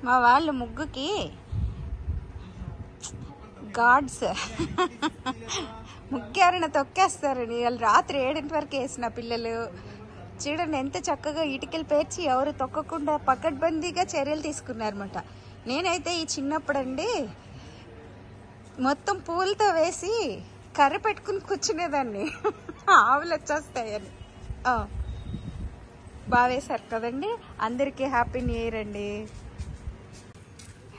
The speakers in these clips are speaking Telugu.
మా వాళ్ళు ముగ్గుకి గాడ్స్ ముగ్గారణ తొక్కేస్తారని వాళ్ళు రాత్రి 7 వరకు వేసిన పిల్లలు చూడండి ఎంత చక్కగా ఇటుకలు పేర్చి ఎవరు తొక్కకుండా పకడ్బందీగా చర్యలు తీసుకున్నారన్నమాట. నేనైతే ఈ చిన్నప్పుడండి మొత్తం పూలతో వేసి కర్ర పెట్టుకుని కూర్చునేదాన్ని ఆవులు వచ్చేస్తాయని. బాగా వేశారు కదండి. అందరికీ హ్యాపీ న్యూ ఇయర్ అండి.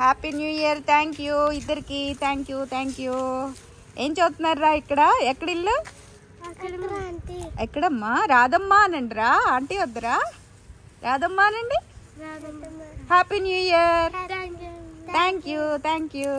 Happy new year. Thank you ఇద్దరికి. Thank you thank you. ఏం చదువుతున్నారా ఇక్కడ? ఎక్కడ ఇల్లు? ఎక్కడమ్మా? రాధమ్మ అనండి రా, ఆంటీ వద్దరా, రాధమ్మ అనండి. Happy new year. Thank you thank you.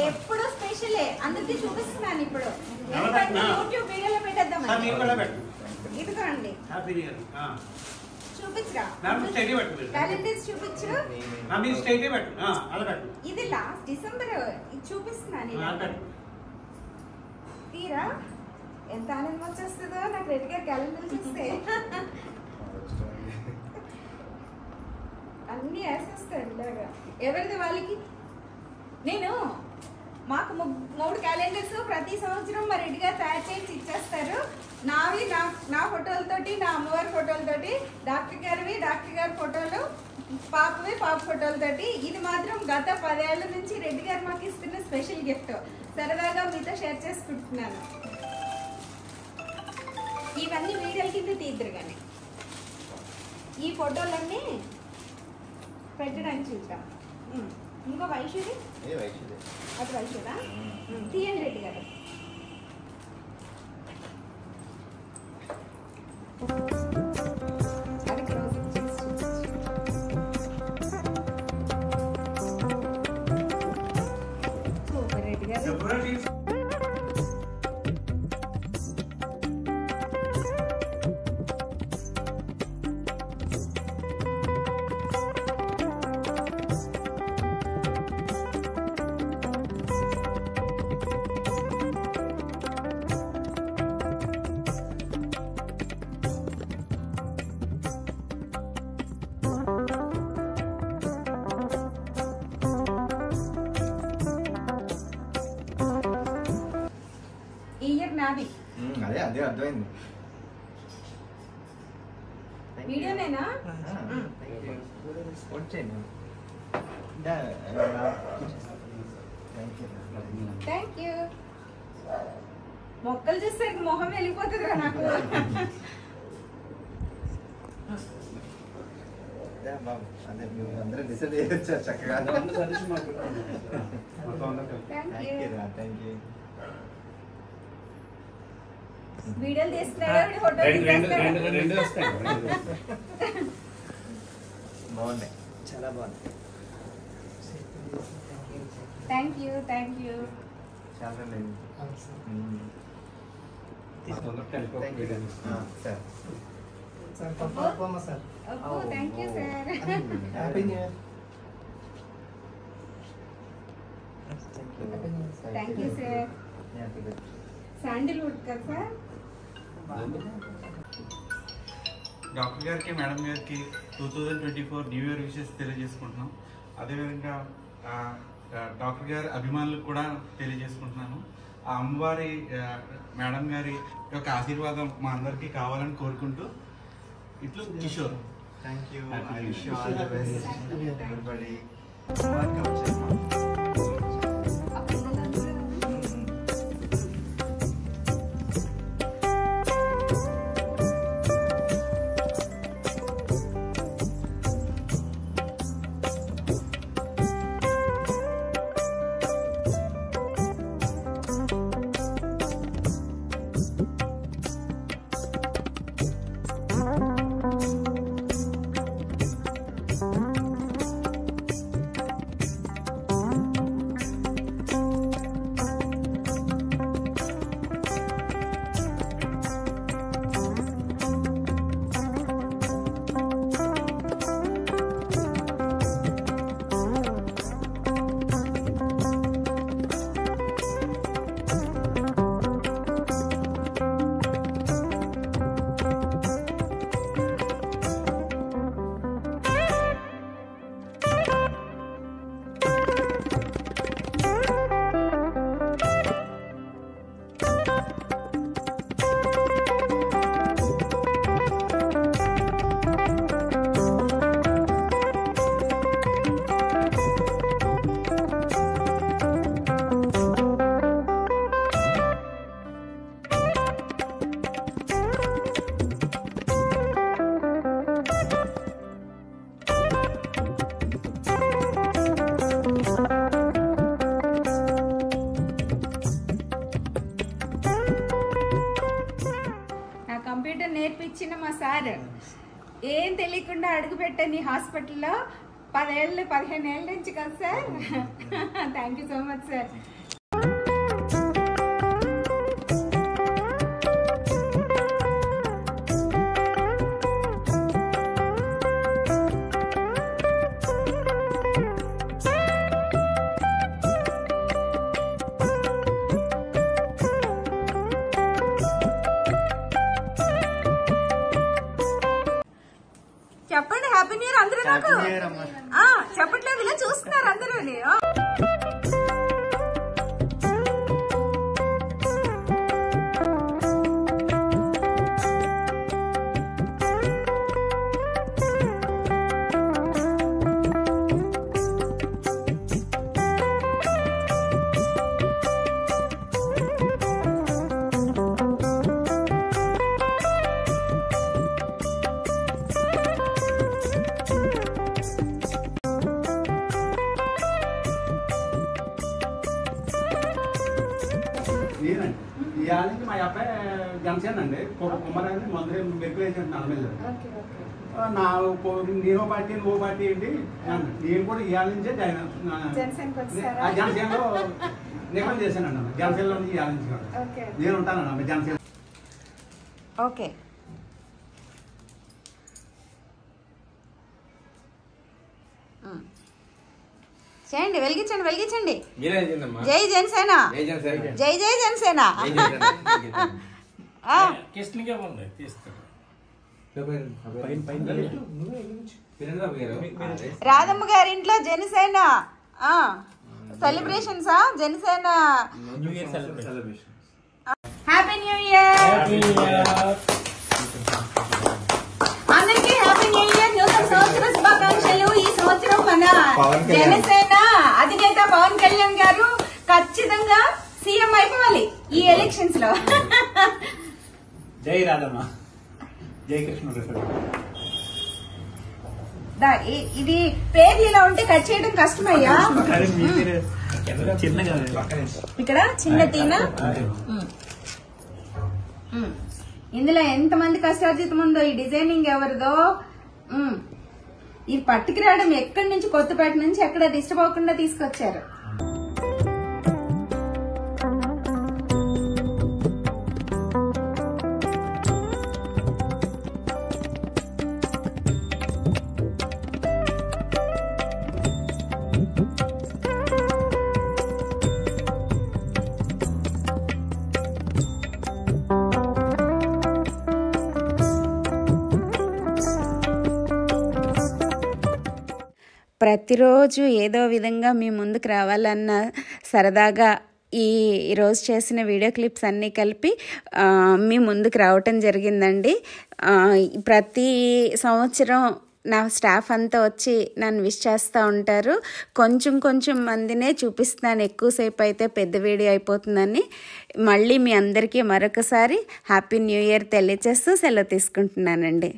ఎప్పుడు స్పెషలే అందరికీ చూపిస్తున్నాను. ఇప్పుడు యూట్యూబ్ వీడియోలో పెట్టేద్దాం. ఇదిగోండి చూపించరా, క్యాలెండర్స్ చూపించు. ఇది లాస్ట్ డిసెంబర్ చూపిస్తున్నాను. తీరా ఎంత ఆనందం వచ్చేస్తుందో నాకు రెడ్ గా క్యాలెండర్ చూస్తే. అన్ని వేసేస్తాడు ఇలాగా ఎవరిది వాళ్ళకి. నేను మాకు 3 క్యాలెండర్స్ ప్రతి సంవత్సరం మా రెడ్డిగా తయారు చేసి ఇచ్చేస్తారు. నావి నా ఫోటోలతోటి, నా అమ్మవారి ఫోటోలతోటి, డాక్టర్ గారి ఫోటోలు, పాపవి పాప ఫోటోలతోటి. ఇది మాత్రం గత 10 ఏళ్ల నుంచి రెడ్డి గారు మాకు ఇస్తున్న స్పెషల్ గిఫ్ట్. సరదాగా మీతో షేర్ చేసుకుంటున్నాను. ఇవన్నీ వీడియోల కింద తీద్దరు కానీ ఈ ఫోటోలన్నీ పెట్టడానికి చూద్దాం. ఇంకో వైషుది, అది వైషుదా? తీయండి రెడ్డి గారు. అది క్లోజ్ సూపర్ రెడ్డి గారు. అదే అదే అర్థమైంది. వీడియోనేనా? Thank you. మొక్కలు చూస్తే మొహం వెళ్ళిపోతుందిరా నాకు. అందరూ డిసైడ్ చేయొచ్చు చక్కగా. వీడియోలు తీస్తున్నాడు, బాగున్నాయి, చాలా బాగుంది. Thank you thank you. చాలా లేదు thank you sir. Thank you sir. Sandalwood కదా సార్. డాక్టర్ గారికి మేడం గారికి 2024 న్యూ ఇయర్ విషెస్ తెలియజేసుకుంటున్నాం. అదేవిధంగా డాక్టర్ గారి అభిమానులకు కూడా తెలియజేసుకుంటున్నాను. ఆ అమ్మవారి మేడం గారి యొక్క ఆశీర్వాదం మా అందరికీ కావాలని కోరుకుంటూ ఇట్లు Kishore. Thank you. I wish you all the best everybody. Computer నేర్పించిన మా సార్ ఏం తెలియకుండా అడుగు పెట్టని హాస్పిటల్లో 15 ఏళ్ళ నుంచి కదా sir. Thank you so much sir. చెప్పండి హ్యాపీ న్యూ ఇయర్ అందరూ. నాకు చెప్పట్లేదు, ఇలా చూస్తున్నారు అందరూ. ఇవాళ నుంచి మా అబ్బాయి జనసేన అండి కుమ్మరాన్ని మంత్రి మెరుకులేసి నలమేది నేను పార్టీ నువ్వు పార్టీ ఏంటి నేను కూడా ఇవాళ నుంచే జనసేనలో నియమం చేశానండి. జనసేనలో నుంచి ఇవాళ నుంచి నేను ఉంటానన్నా జనసేన. ఓకే చేయండి, వెలిగించండి వెలిగించండి. జై జనసేన, జై జై జనసేన. రాధమ్మ గారి ఇంట్లో Janasena celebrations. Janasena happy new year అందరికీ. హ్యాపీ న్యూ ఇయర్, నూతన సంవత్సర శుభాకాంక్షలు. ఈ సంవత్సరం మన జనసేన అధినేత పవన్ కళ్యాణ్ గారు ఖచ్చితంగా సీఎం అయిపోవాలి ఈ ఎలక్షన్స్ లో. జై రాధమ్మ, జై కృష్ణ. ఇది పేర్లు ఇలా ఉంటే కట్ చేయడం కష్టమయ్యా. ఇక్కడ చిన్న తీన. ఇందులో ఎంతమంది కష్టార్జితం ఉందో. ఈ డిజైనింగ్ ఎవరిదో. ఇది పట్టుకురావడం ఎక్కడి నుంచి, కొత్తపేట నుంచి ఎక్కడ డిస్టర్బ్ అవ్వకుండా తీసుకొచ్చారు. ప్రతిరోజు ఏదో విధంగా మీ ముందుకు రావాలన్న సరదాగా ఈరోజు చేసిన వీడియో క్లిప్స్ అన్నీ కలిపి మీ ముందుకు రావటం జరిగిందండి. ప్రతి సంవత్సరం నా స్టాఫ్ అంతా వచ్చి నన్ను విష్ చేస్తూ ఉంటారు. కొంచెం మందినే చూపిస్తాను, ఎక్కువసేపు అయితే పెద్ద వీడియో అయిపోతుందని. మళ్ళీ మీ అందరికీ మరొకసారి హ్యాపీ న్యూ ఇయర్ తెలియచేస్తూ సెలవు తీసుకుంటున్నానండి.